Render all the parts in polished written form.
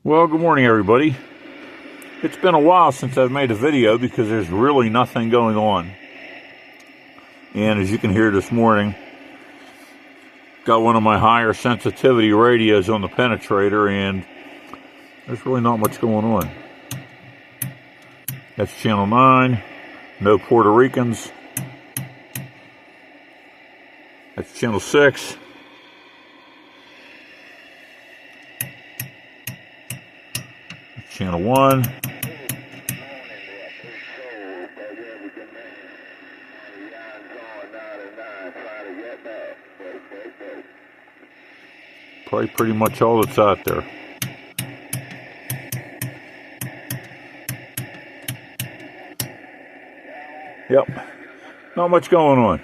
Well, good morning, everybody. It's been a while since I've made a video because there's really nothing going on. And as you can hear this morning, got one of my higher sensitivity radios on the penetrator, and there's really not much going on. That's channel 9, no Puerto Ricans. That's channel 6. Channel 1. Probably pretty much all that's out there. Yep, not much going on.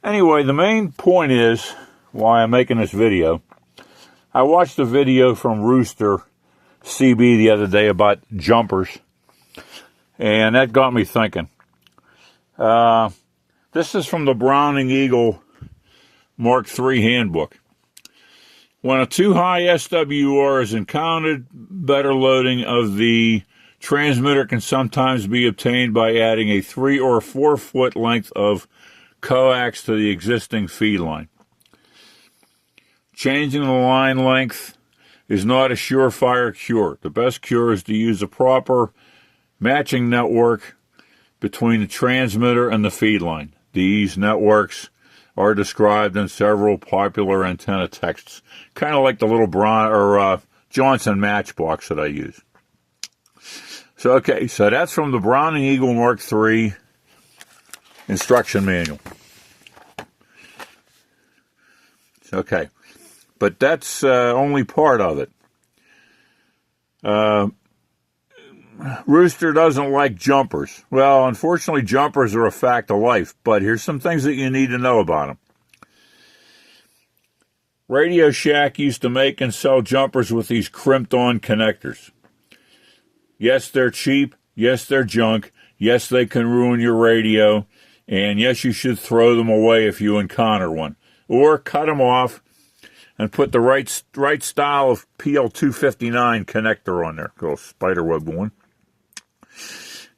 Anyway, the main point is why I'm making this video. I watched a video from Rooster CB the other day about jumpers, and that got me thinking. This is from the Browning Eagle Mark III handbook. When a too high SWR is encountered, better loading of the transmitter can sometimes be obtained by adding a 3 or 4 foot length of coax to the existing feed line. Changing the line length is not a surefire cure. The best cure is to use a proper matching network between the transmitter and the feed line. These networks are described in several popular antenna texts, kind of like the little Johnson matchbox that I use. So that's from the Browning Eagle Mark III instruction manual. Okay. But that's only part of it. Rooster doesn't like jumpers. Well, unfortunately, jumpers are a fact of life, but here's some things that you need to know about them. Radio Shack used to make and sell jumpers with these crimped-on connectors. Yes, they're cheap. Yes, they're junk. Yes, they can ruin your radio. And yes, you should throw them away if you encounter one. Or cut them off and put the right style of PL259 connector on there. Little spiderweb one.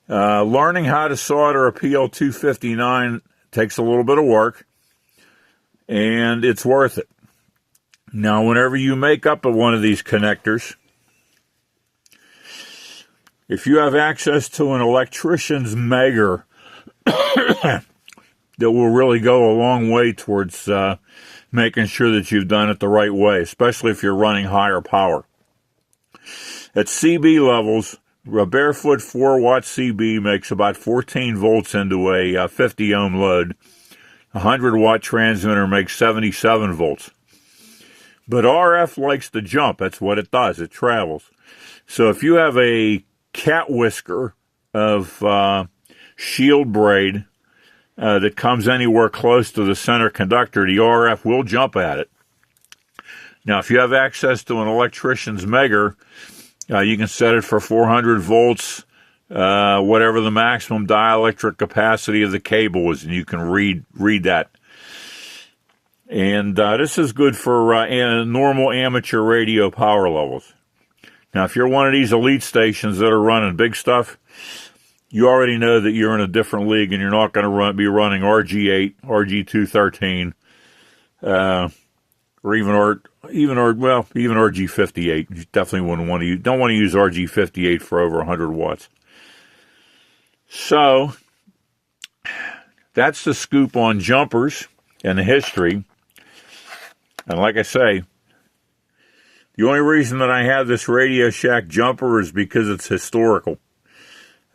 Learning how to solder a PL259 takes a little bit of work, and it's worth it. Now, whenever you make up one of these connectors, if you have access to an electrician's megger, that will really go a long way towards making sure that you've done it the right way, especially if you're running higher power. At CB levels, a barefoot 4-watt CB makes about 14 volts into a 50 ohm load. A 100-watt transmitter makes 77 volts. But RF likes to jump. That's what it does. It travels. So if you have a cat whisker of shield braid that comes anywhere close to the center conductor, the RF will jump at it. Now, if you have access to an electrician's megger, you can set it for 400 volts, whatever the maximum dielectric capacity of the cable is, and you can read that. And this is good for normal amateur radio power levels. Now, if you're one of these elite stations that are running big stuff, you already know that you're in a different league, and you're not going to be running RG8, RG213, or even RG58. You definitely don't want to use RG58 for over 100 watts. So that's the scoop on jumpers and the history. And like I say, the only reason that I have this Radio Shack jumper is because it's historical.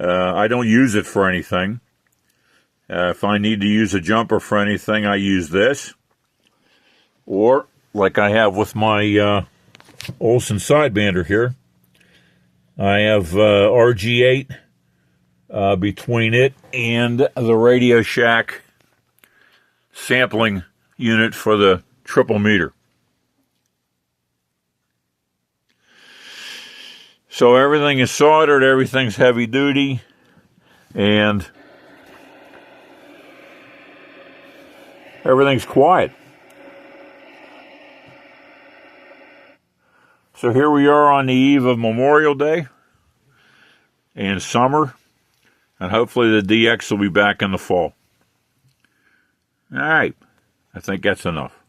I don't use it for anything. If I need to use a jumper for anything, I use this. Or, like I have with my Olsen sidebander here, I have RG8 between it and the Radio Shack sampling unit for the triple meter. So everything is soldered, everything's heavy duty, and everything's quiet. So here we are on the eve of Memorial Day and summer, and hopefully the DX will be back in the fall. All right, I think that's enough.